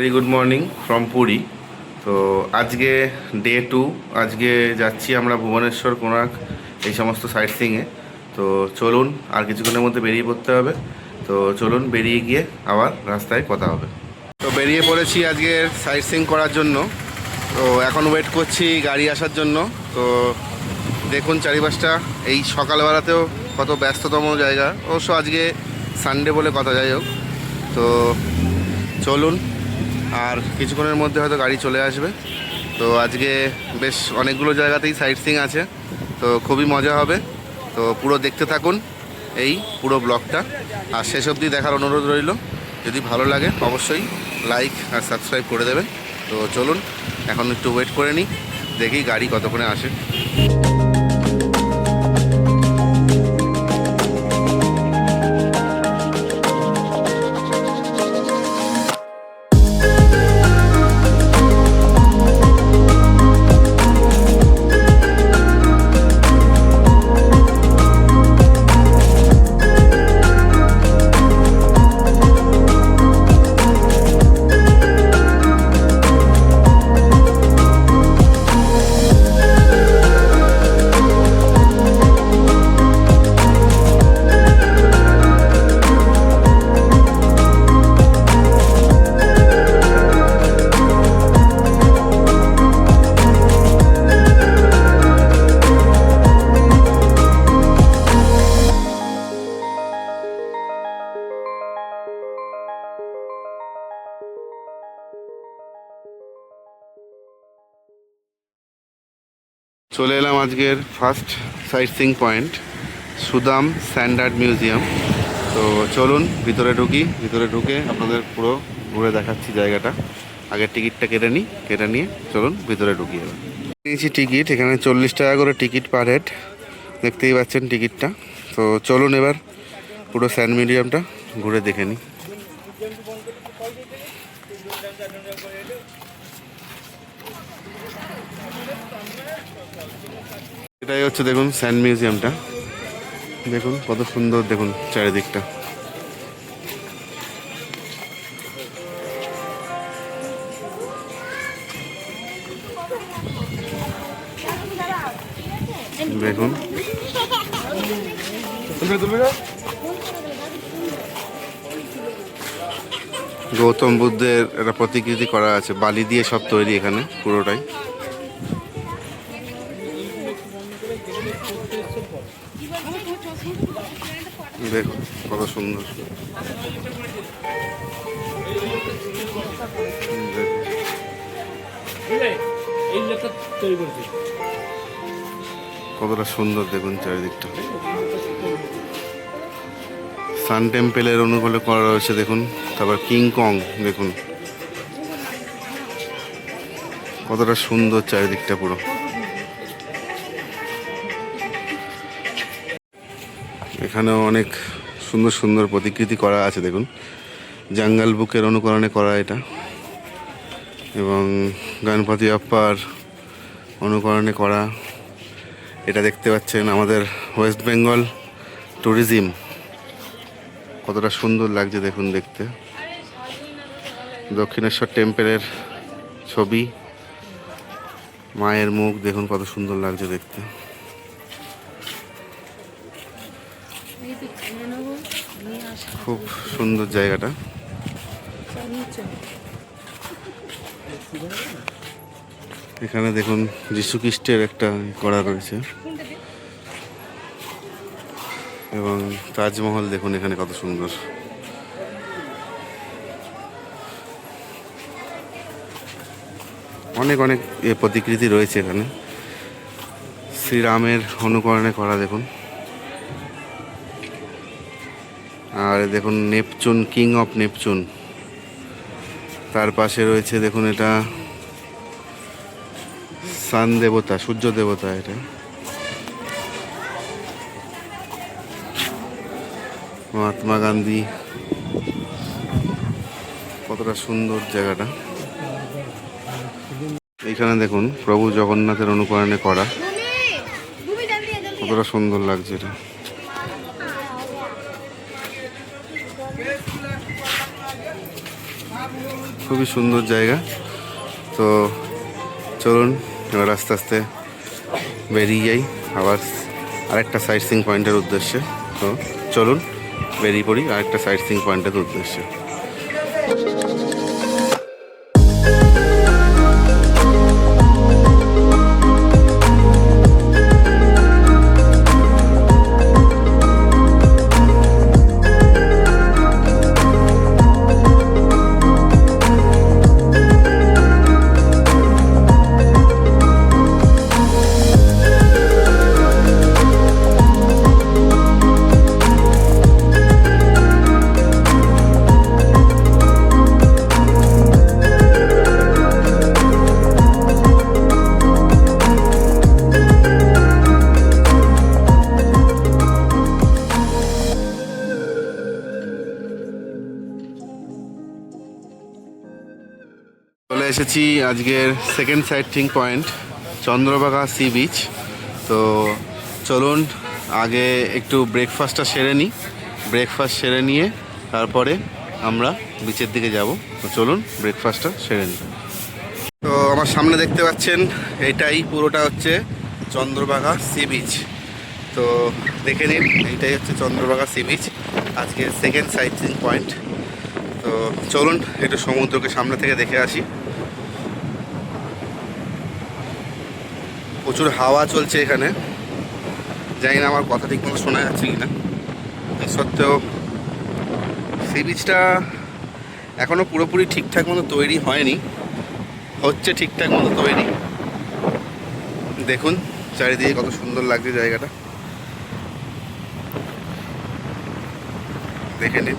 Very good morning from Puri. তো আজকে day 2। আজকে যাচ্ছি আমরা ভুবনেশ্বর, কোণার্ক, এই সমস্ত সাইট সিইংয়ে। তো চলুন, আর কিছুক্ষণের মধ্যে বেরিয়ে পড়তে হবে। তো চলুন, বেরিয়ে গিয়ে আবার রাস্তায় কথা হবে। তো বেরিয়ে পড়েছি আজকে সাইট সিইং করার জন্য। তো এখন ওয়েট করছি গাড়ি আসার জন্য। তো দেখুন চারিপাশটা এই সকালবেলাতেও কত ব্যস্ততম জায়গা। অবশ্য আজকে সানডে বলে কথা, যাই হোক। তো চলুন, আর কিছুক্ষণের মধ্যে হয়তো গাড়ি চলে আসবে। তো আজকে বেশ অনেকগুলো জায়গাতেই সাইট সিইং আছে, তো খুবই মজা হবে। তো পুরো দেখতে থাকুন এই পুরো ব্লগটা, আর শেষ অবধি দেখার অনুরোধ রইল। যদি ভালো লাগে অবশ্যই লাইক আর সাবস্ক্রাইব করে দেবেন। তো চলুন, এখন একটু ওয়েট করে নিই, দেখি গাড়ি কতক্ষণে আসে। চলে এলাম আজকের first sight seeing point, Sudam sand art museum. তো চলুন ভিতরে ঢুকি। ভিতরে ঢুকে আপনাদের পুরো ঘুরে দেখাচ্ছি জায়গাটা। আগের টিকিটটা কেটে নিয়ে চলুন ভিতরে ঢুকি। এবার নিয়েছি টিকিট, এখানে 40 টাকা করে টিকিট পার হেড, দেখতেই পাচ্ছেন টিকিটটা। তো চলুন এবার পুরো স্যান্ড মিউজিয়ামটা ঘুরে দেখে নিই। এটাই হচ্ছে, দেখুন স্যান্ড মিউজিয়ামটা। দেখুন কত সুন্দর, দেখুন চারিদিকটা। দেখুন গৌতম বুদ্ধের একটা প্রতিকৃতি করা আছে, বালি দিয়ে সব তৈরি এখানে পুরোটাই। দেখুন কত সুন্দর, কতটা সুন্দর দেখুন চারিদিকটা। সান টেম্পেলের অনুকূলে করা রয়েছে দেখুন। তারপর কিং কং, দেখুন কতটা সুন্দর চারিদিকটা পুরো। এখানেও অনেক সুন্দর সুন্দর প্রতিকৃতি করা আছে দেখুন। জঙ্গল বুকের অনুকরণে করা এটা, এবং গণপতি বাপ্পার অনুকরণে করা এটা। দেখতে পাচ্ছেন আমাদের ওয়েস্ট বেঙ্গল ট্যুরিজম, কতটা সুন্দর লাগছে দেখুন দেখতে। দক্ষিণেশ্বর টেম্পেলের ছবি, মায়ের মুখ, দেখুন কত সুন্দর লাগছে দেখতে। খুব সুন্দর জায়গাটা। এখানে দেখুন যীশু খ্রিস্টের একটা করা রয়েছে, এবং তাজমহল দেখুন এখানে কত সুন্দর। অনেক অনেক প্রতিকৃতি রয়েছে এখানে, শ্রীরামের অনুকরণে করা দেখুন। আর দেখুন নেপচুন, কিং অফ নেপচুন। তার পাশে রয়েছে দেখুন, এটা সান দেবতা, সূর্য দেবতা এটা। মহাত্মা গান্ধী, কতটা সুন্দর জায়গাটা। এইখানে দেখুন প্রভু জগন্নাথের অনুকরণে করা, কতটা সুন্দর লাগছে এটা। খুবই সুন্দর জায়গা। তো চলুন এবার আস্তে আস্তে বেরিয়ে যাই আবার আরেকটা সাইট সিইং পয়েন্টের উদ্দেশ্যে। তো চলুন বেরিয়ে পড়ি আরেকটা সাইট সিইং পয়েন্টের উদ্দেশ্যে। চলে এসেছি আজকের second citing point Chandrabhaga sea beach. তো চলুন আগে একটু ব্রেকফাস্টটা সেরে নিই। ব্রেকফাস্ট সেরে নিয়ে তারপরে আমরা বিচের দিকে যাব। তো চলুন ব্রেকফাস্টটা সেরে নিই। তো আমার সামনে দেখতে পাচ্ছেন এটাই পুরোটা হচ্ছে চন্দ্রভাগা সি বিচ। তো দেখে নিন এইটাই হচ্ছে চন্দ্রভাগা সি বিচ, আজকে সেকেন্ড সাইটিং পয়েন্ট। তো চলুন একটু সমুদ্রকে সামনে থেকে দেখে আসি। প্রচুর হাওয়া চলছে এখানে, জানি না আমার কথা ঠিক মতো শোনা যাচ্ছে কি না। সত্ত্বেও সি বিচটা এখনও পুরোপুরি ঠিকঠাক মতো তৈরি হয়নি, হচ্ছে ঠিকঠাক মতো তৈরি। দেখুন চারিদিকে কত সুন্দর লাগছে জায়গাটা, দেখে নিন।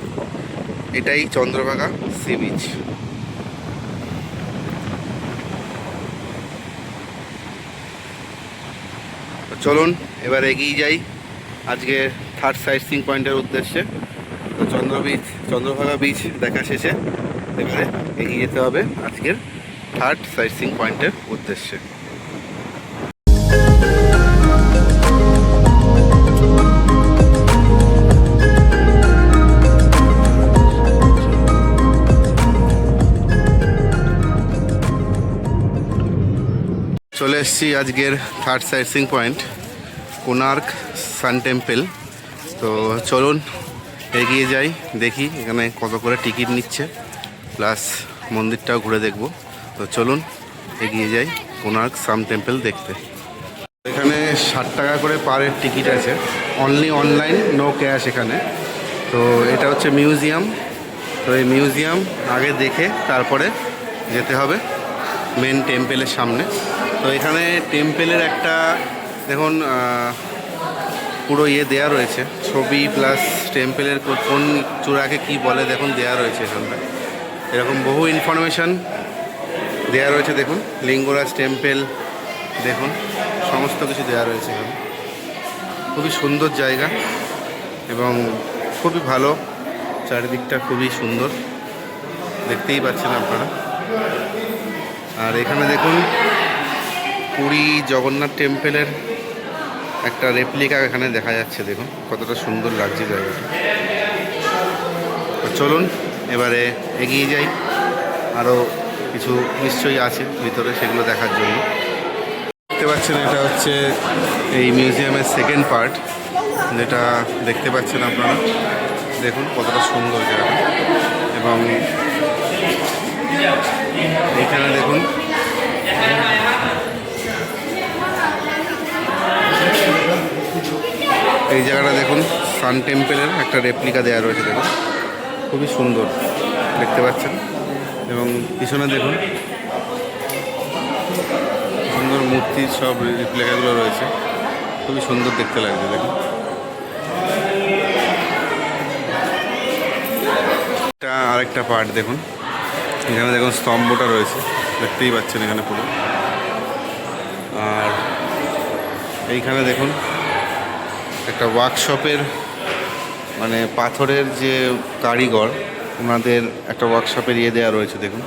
এটাই চন্দ্রভাগা সি বিচ। চলুন এবার এগিয়ে যাই আজকে থার্ড সাইট সিইং পয়েন্টের উদ্দেশ্যে। তো চন্দ্রভাগা বিচ দেখা শেষে এবারে এগিয়ে যেতে হবে আজকের থার্ড সাইট সিইং পয়েন্টের উদ্দেশ্যে। চলে এসেছি আজকের third site seeing point Konark সান টেম্পল। তো চলুন এগিয়ে যাই, দেখি এখানে কত করে টিকিট নিচ্ছে, প্লাস মন্দিরটাও ঘুরে দেখব। তো চলুন এগিয়ে যাই কোণার্ক সান টেম্পল দেখতে। এখানে 60 টাকা করে পার হেড টিকিট আছে, অনলি অনলাইন, নো ক্যাশ এখানে। তো এটা হচ্ছে মিউজিয়াম। তো এই মিউজিয়াম আগে দেখে তারপরে যেতে হবে মেন টেম্পলের সামনে। তো এখানে টেম্পলের একটা দেখুন পুরো দেয়া রয়েছে, ছবি প্লাস টেম্পলের কোন চূড়াকে কি বলে দেখুন দেয়া রয়েছে এখানটা। এরকম বহু ইনফরমেশান দেয়া রয়েছে। দেখুন লিঙ্গরাজ টেম্পল, দেখুন সমস্ত কিছু দেয়া রয়েছে এখানে। খুবই সুন্দর জায়গা এবং খুবই ভালো, চারিদিকটা খুবই সুন্দর, দেখতেই পাচ্ছেন আপনারা। আর এখানে দেখুন পুরী জগন্নাথ টেম্পলের একটা রেপ্লিকা এখানে দেখা যাচ্ছে, দেখুন কতটা সুন্দর লাগছে জায়গাটা। তো চলুন এবারে এগিয়ে যাই, আরও কিছু নিশ্চয়ই আছে ভিতরে, সেগুলো দেখার জন্য। দেখতে পাচ্ছেন এটা হচ্ছে এই মিউজিয়ামের সেকেন্ড পার্ট, যেটা দেখতে পাচ্ছেন আপনারা। দেখুন কতটা সুন্দর জায়গা। এবং এইখানে দেখুন এই জায়গাটা দেখুন সান টেম্পলের একটা রেপ্লিকা দেওয়া রয়েছে, দেখুন খুবই সুন্দর দেখতে পাচ্ছেন। এবং পিছনে দেখুন সুন্দর মূর্তির সব রেপ্লিকাগুলো রয়েছে, খুবই সুন্দর দেখতে লাগছে। দেখুন এটা আরেকটা পার্ট, দেখুন এখানে দেখুন স্তম্ভটা রয়েছে, দেখতেই পাচ্ছেন এখানে পুরো। আর এইখানে দেখুন একটা ওয়ার্কশপের মানে পাথরের যে কারিগর ওনাদের একটা ওয়ার্কশপের দেওয়া রয়েছে, দেখুন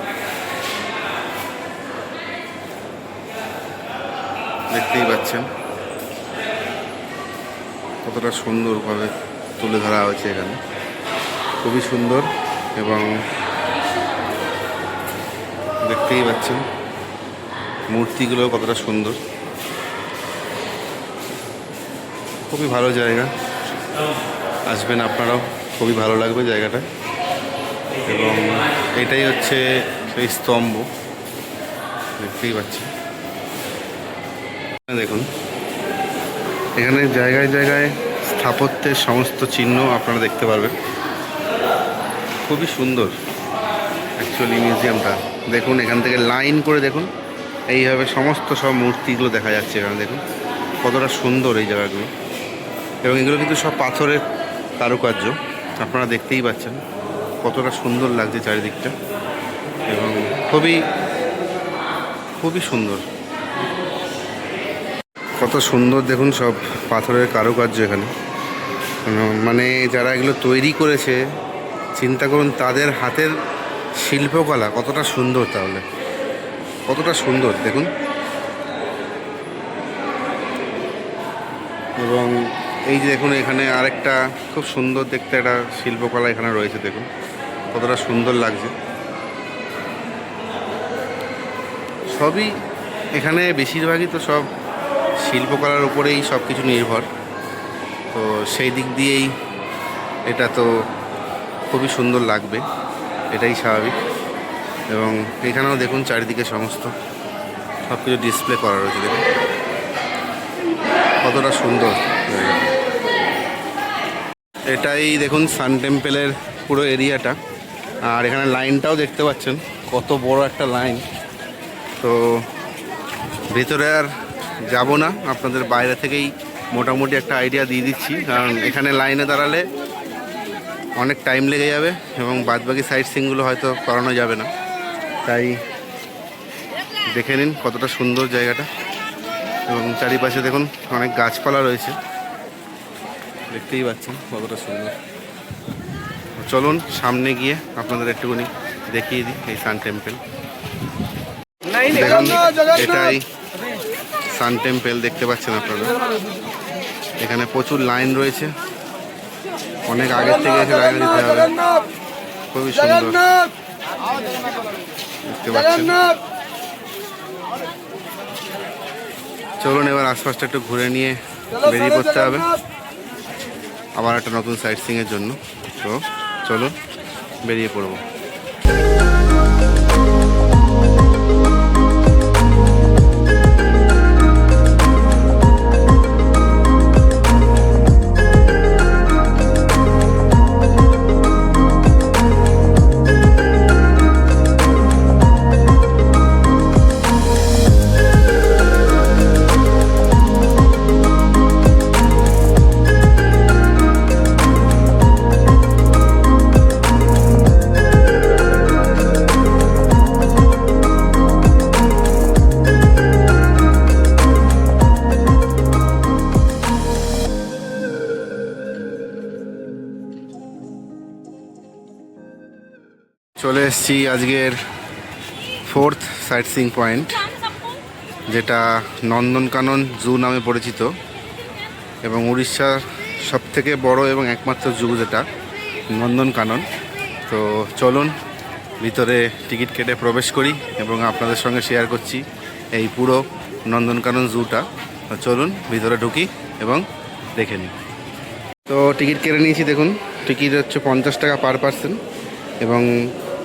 দেখতেই পাচ্ছেন কতটা সুন্দরভাবে তুলে ধরা হয়েছে এখানে, খুবই সুন্দর। এবং দেখতেই পাচ্ছেন মূর্তিগুলো কতটা সুন্দর, খুবই ভালো জায়গা। আসবেন আপনারাও, খুবই ভালো লাগবে জায়গাটা। এবং এটাই হচ্ছে সেই স্তম্ভ, দেখতেই পাচ্ছেন। দেখুন এখানে জায়গায় জায়গায় স্থাপত্যের সমস্ত চিহ্ন আপনারা দেখতে পারবেন, খুবই সুন্দর অ্যাকচুয়ালি মিউজিয়ামটা। দেখুন এখান থেকে লাইন করে দেখুন এইভাবে সমস্ত সব মূর্তিগুলো দেখা যাচ্ছে। এখানে দেখুন কতটা সুন্দর এই জায়গাগুলো, এবং এগুলো কিন্তু সব পাথরের কারুকার্য, আপনারা দেখতেই পাচ্ছেন কতটা সুন্দর লাগছে চারিদিকটা, এবং খুবই খুবই সুন্দর, কত সুন্দর দেখুন সব পাথরের কারুকার্য এখানে। মানে যারা এগুলো তৈরি করেছে চিন্তা করুন তাদের হাতের শিল্পকলা কতটা সুন্দর, তাহলে কতটা সুন্দর দেখুন। এবং এই যে দেখুন এখানে আরেকটা খুব সুন্দর দেখতে একটা শিল্পকলা এখানে রয়েছে, দেখুন কতটা সুন্দর লাগছে। সবই এখানে বেশিরভাগই তো সব শিল্পকলার উপরেই সব কিছু নির্ভর, তো সেই দিক দিয়েই এটা তো খুবই সুন্দর লাগবে, এটাই স্বাভাবিক। এবং এখানেও দেখুন চারিদিকে সমস্ত সব কিছু ডিসপ্লে করা রয়েছে, দেখুন কতটা সুন্দর। এটাই দেখুন সান টেম্পেলের পুরো এরিয়াটা, আর এখানে লাইনটাও দেখতে পাচ্ছেন কত বড় একটা লাইন। তো ভেতরে আর যাব না, আপনাদের বাইরে থেকেই মোটামুটি একটা আইডিয়া দিয়ে দিচ্ছি, কারণ এখানে লাইনে দাঁড়ালে অনেক টাইম লেগে যাবে এবং বাদবাকি সাইট সিনগুলো হয়তো করানো যাবে না। তাই দেখে নিন কতটা সুন্দর জায়গাটা, এবং চারিপাশে দেখুন অনেক গাছপালা রয়েছে, দেখতেই পাচ্ছেন কতটা সুন্দর। চলুন সামনে গিয়ে আপনাদের একটুখানি দেখিয়ে দিই এই সান টেম্পল। দেখুন এটাই সান টেম্পল, দেখতে পাচ্ছেন আপনারা। এখানে প্রচুর লাইন রয়েছে, অনেক আগে থেকে এসে লাইন দিতে হবে, খুবই সুন্দর দেখতে পাচ্ছেন। চলুন এবার আশপাশটা একটু ঘুরে নিয়ে বেরিয়ে পড়তে হবে আবার একটা নতুন সাইট সিইংয়ের জন্য। তো চলুন বেরিয়ে পড়ব। চলে এসেছি আজকের 4th সাইট সিইং পয়েন্ট, যেটা নন্দনকানন জু নামে পরিচিত এবং উড়িষ্যার সবথেকে বড় এবং একমাত্র জু যেটা নন্দনকানন। তো চলুন ভিতরে টিকিট কেটে প্রবেশ করি এবং আপনাদের সঙ্গে শেয়ার করছি এই পুরো নন্দনকানন জুটা। চলুন ভিতরে ঢুকি এবং দেখে নিই। তো টিকিট কেটে নিয়েছি, দেখুন টিকিট হচ্ছে 50 টাকা পার পার্সন, এবং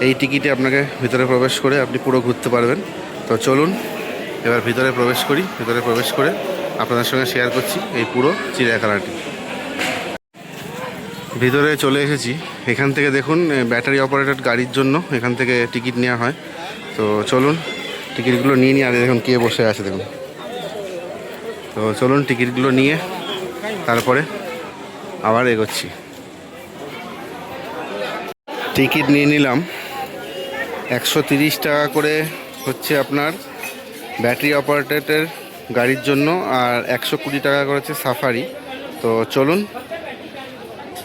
এই টিকিটে আপনাকে ভিতরে প্রবেশ করে আপনি পুরো ঘুরতে পারবেন। তো চলুন এবার ভিতরে প্রবেশ করি, ভিতরে প্রবেশ করে আপনাদের সঙ্গে শেয়ার করছি এই পুরো চিড়িয়াখানাটি। ভিতরে চলে এসেছি, এখান থেকে দেখুন ব্যাটারি অপারেটেড গাড়ির জন্য এখান থেকে টিকিট নেওয়া হয়। তো চলুন টিকিটগুলো নিয়ে নিই, আর দেখুন কে বসে আছে দেখুন। তো চলুন টিকিটগুলো নিয়ে তারপরে আবার এগোচ্ছি। টিকিট নিয়ে নিলাম, 130 টাকা করে হচ্ছে আপনার ব্যাটারি অপারেটেডের গাড়ির জন্য, আর 120 টাকা করেছে সাফারি। তো চলুন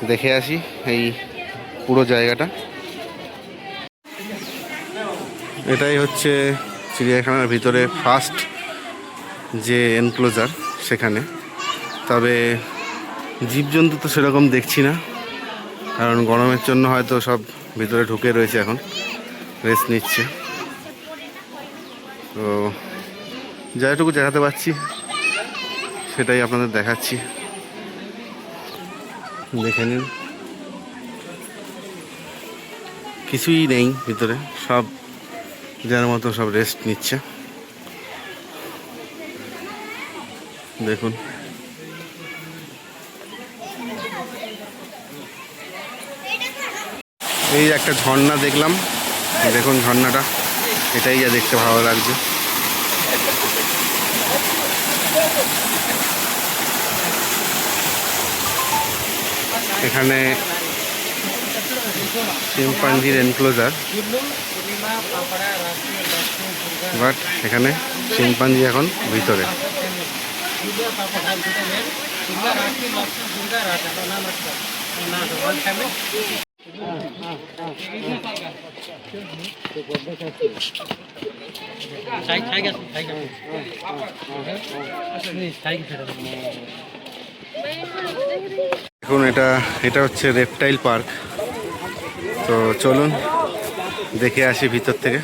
দেখে আসি এই পুরো জায়গাটা। এটাই হচ্ছে চিড়িয়াখানার ভিতরে ফার্স্ট যে এনক্লোজার সেখানে। তবে জীবজন্তু তো সেরকম দেখছি না, কারণ গরমের জন্য হয়তো সব ভিতরে ঢুকে রয়েছে, এখন রেস্ট নিচ্ছে। তো যেটুকু দেখাতে পারছি সেটাই আপনাদের দেখাচ্ছি, দেখে নিন। কিছুই নেই ভিতরে, সব যার মতো সব রেস্ট নিচ্ছে। দেখুন এই একটা ঝর্ণা দেখলাম, দেখুন ঝর্ণাটা, এটাই যা দেখতে ভালো লাগছে। এখানে শিম্পাঞ্জির এনক্লোজার, বাট এখানে শিম্পাঞ্জি এখন ভিতরে। এখন এটা হচ্ছে রেপটাইল পার্ক। তো চলুন দেখে আসি ভিতর থেকে।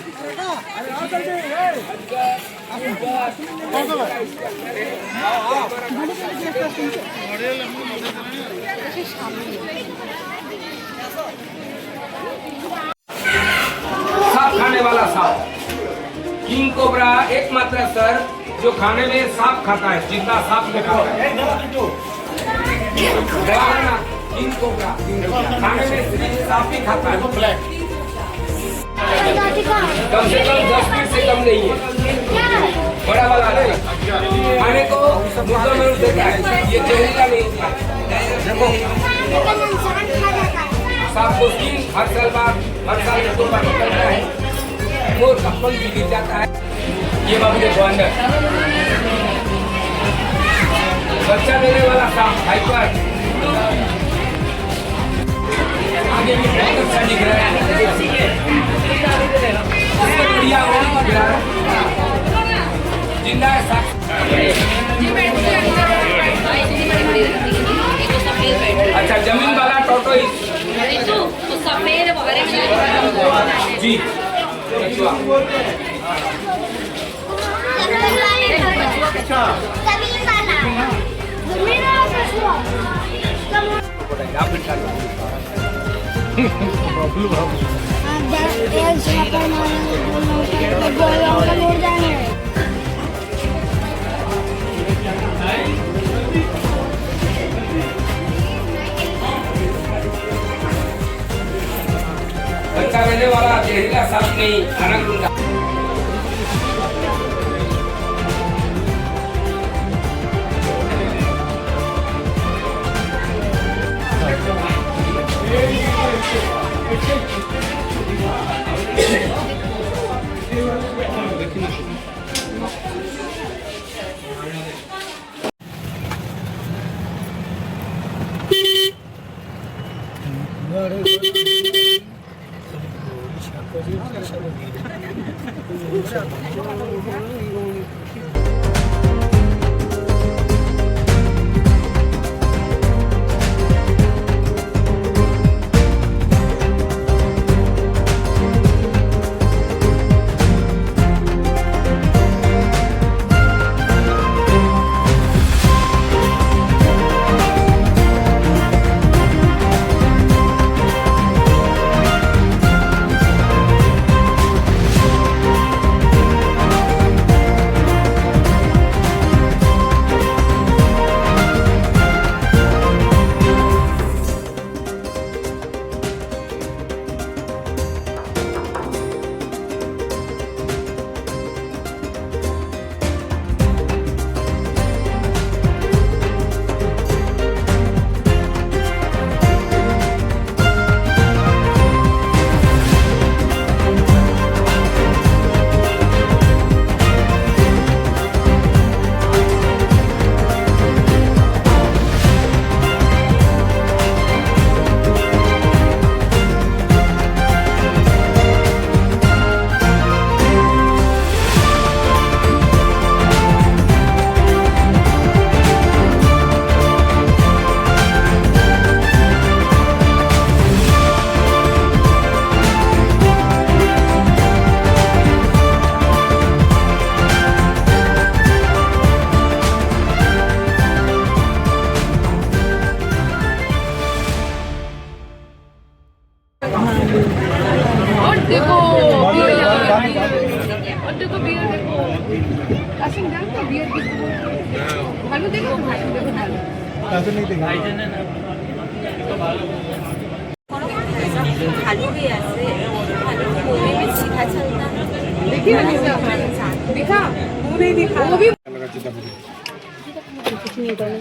सांप खाने वाला सांप, किंग कोबरा एकमात्र सर जो खाने में सांप खाता है, जिंदा सांप में खाता है। किंग कोबरा खाने में सिर्फ सांप ही खाता है। कम से कम 10 फीट से कम नहीं है, बड़ा वाला नहीं। खाने को मुद्दा में देता है, ये जहरीला नहीं है। देखो सांप को स्किन हर साल में 2 बार निकलता है, मोर का पंख भी गिर जाता है। ये बाबू देखो अंदर बच्चा देने वाला सांप हाइपर, आगे भी बहुत अच्छा दिख रहा है। बढ़िया जिंदा है सांप। अच्छा जमीन वाला टोटोइस जी, बच्चा रहने वाला जहरीला सांप नहीं, अरंगूंगा। ভালো দেখো ভালো দেখো ভালো खाली भी ऐसे खाली पूरी में सीधा चलता है देखिए ना दिखा वो नहीं दिखा वो भी कुछ नहीं उतारने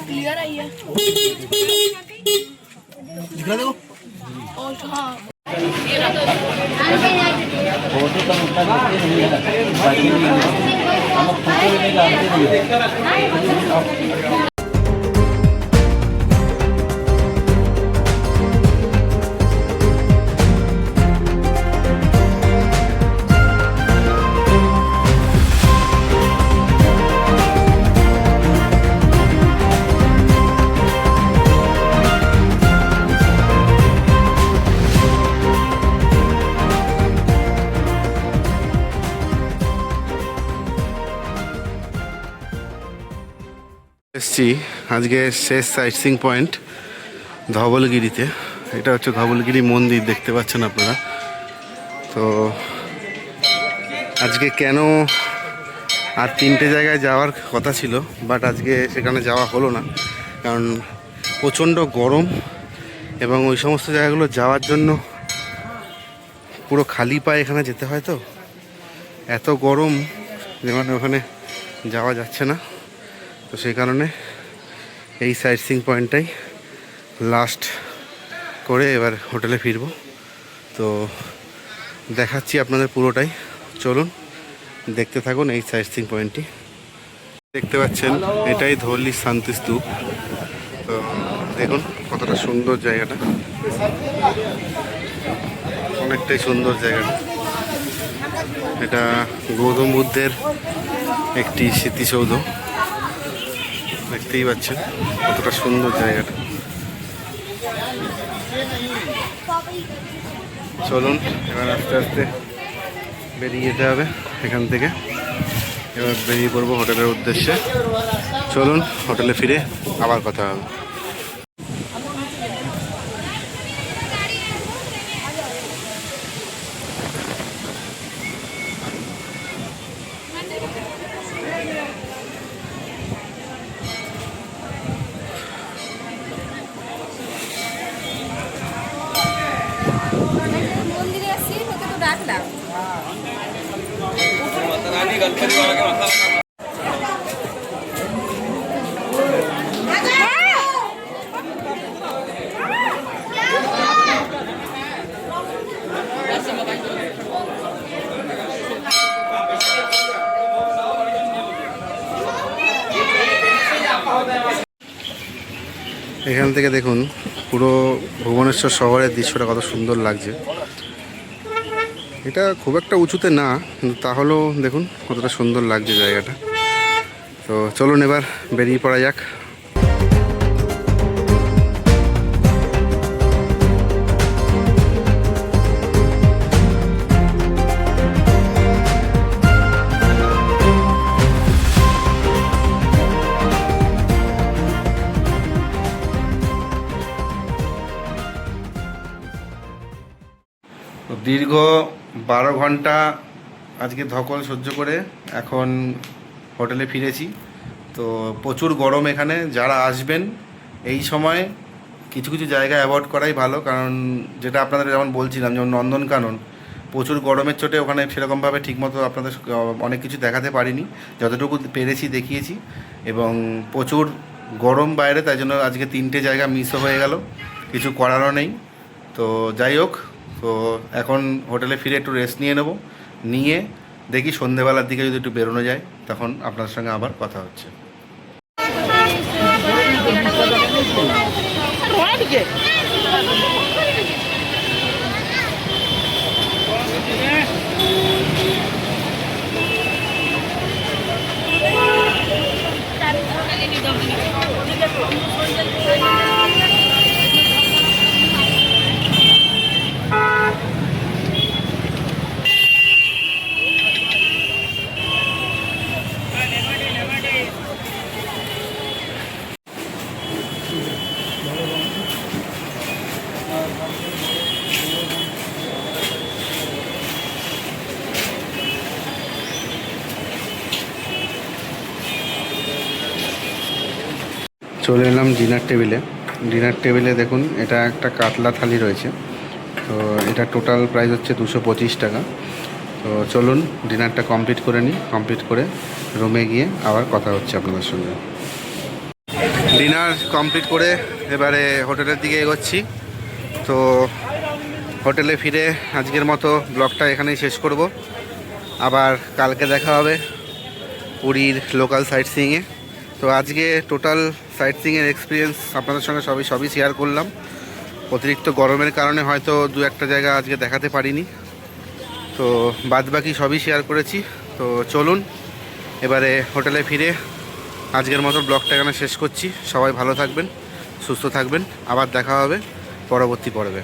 क्लियर आई है এসছি আজকে শেষ সাইট সিং পয়েন্ট ধবলগিরিতে। এটা হচ্ছে ধবলগিরি মন্দির, দেখতে পাচ্ছেন আপনারা। তো আজকে কেন আর 3টে জায়গায় যাওয়ার কথা ছিল, বাট আজকে সেখানে যাওয়া হলো না, কারণ প্রচণ্ড গরম এবং ওই সমস্ত জায়গাগুলো যাওয়ার জন্য পুরো খালি পায়ে এখানে যেতে হয়। তো এত গরম যে মানে ওখানে যাওয়া যাচ্ছে না। তো সেই কারণে এই সাইট সিং পয়েন্টটাই লাস্ট করে এবার হোটেলে ফিরবো। তো দেখাচ্ছি আপনাদের পুরোটাই, চলুন দেখতে থাকুন এই সাইট সিং পয়েন্টটি। দেখতে পাচ্ছেন এটাই ধৌলি শান্তি স্তূপ। তো দেখুন কতটা সুন্দর জায়গাটা, অনেকটাই সুন্দর জায়গাটা। এটা গৌতম বুদ্ধের একটি স্মৃতিসৌধ, দেখতেই পাচ্ছেন কতটা সুন্দর জায়গাটা। চলুন এবার আস্তে আস্তে বেরিয়ে যেতে হবে এখান থেকে। এবার বেরিয়ে পড়বো হোটেলের উদ্দেশ্যে। চলুন হোটেলে ফিরে আবার কথা হবে। मंदिरे আসি তোকে তো ডাকলাম এখান থেকে দেখুন পুরো ভুবনেশ্বর শহরের দৃশ্যটা কত সুন্দর লাগছে। এটা খুব একটা উঁচুতে না, কিন্তু তাহলেও দেখুন কতটা সুন্দর লাগছে জায়গাটা। তো চলুন এবার বেরিয়ে পড়া যাক। দীর্ঘ 12 ঘন্টা আজকে ধকল সহ্য করে এখন হোটেলে ফিরেছি। তো প্রচুর গরম এখানে, যারা আসবেন এই সময় কিছু কিছু জায়গা অ্যাভয়েড করাই ভালো, কারণ যেটা আপনাদের যেমন বলছিলাম, যেমন নন্দনকানন প্রচুর গরমের চোটে ওখানে সেরকমভাবে ঠিকমতো আপনাদের অনেক কিছু দেখাতে পারিনি, যতটুকু পেরেছি দেখিয়েছি। এবং প্রচুর গরম বাইরে, তাই জন্য আজকে 3টে জায়গা মিসও হয়ে গেল, কিছু করারও নেই। তো যাই হোক, তো এখন হোটেলে ফিরে একটু রেস্ট নিয়ে নেব, নিয়ে দেখি সন্ধেবেলার দিকে যদি একটু বেরোনো যায়, তখন আপনার সঙ্গে আবার কথা হচ্ছে। চলে এলাম ডিনার টেবিলে। ডিনার টেবিলে দেখুন এটা একটা কাতলা থালি রয়েছে। তো এটা টোটাল প্রাইস হচ্ছে 225 টাকা। তো চলুন ডিনারটা কমপ্লিট করে নিই, কমপ্লিট করে রুমে গিয়ে আবার কথা হচ্ছে আপনাদের সঙ্গে। ডিনার কমপ্লিট করে এবারে হোটেলের দিকে এগোচ্ছি। তো হোটেলে ফিরে আজকের মতো ব্লগটা এখানেই শেষ করব। আবার কালকে দেখা হবে পুরীর লোকাল সাইট সিইংয়ে। তো আজকে টোটাল সাইট সিইংয়ের এক্সপিরিয়েন্স আপনাদের সঙ্গে সবই শেয়ার করলাম। অতিরিক্ত গরমের কারণে হয়তো দু একটা জায়গা আজকে দেখাতে পারিনি, তো বাদবাকি সবই শেয়ার করেছি। তো চলুন এবারে হোটেলে ফিরে আজকের মতো ব্লগটা এখানে শেষ করছি। সবাই ভালো থাকবেন, সুস্থ থাকবেন, আবার দেখা হবে পরবর্তী পর্বে।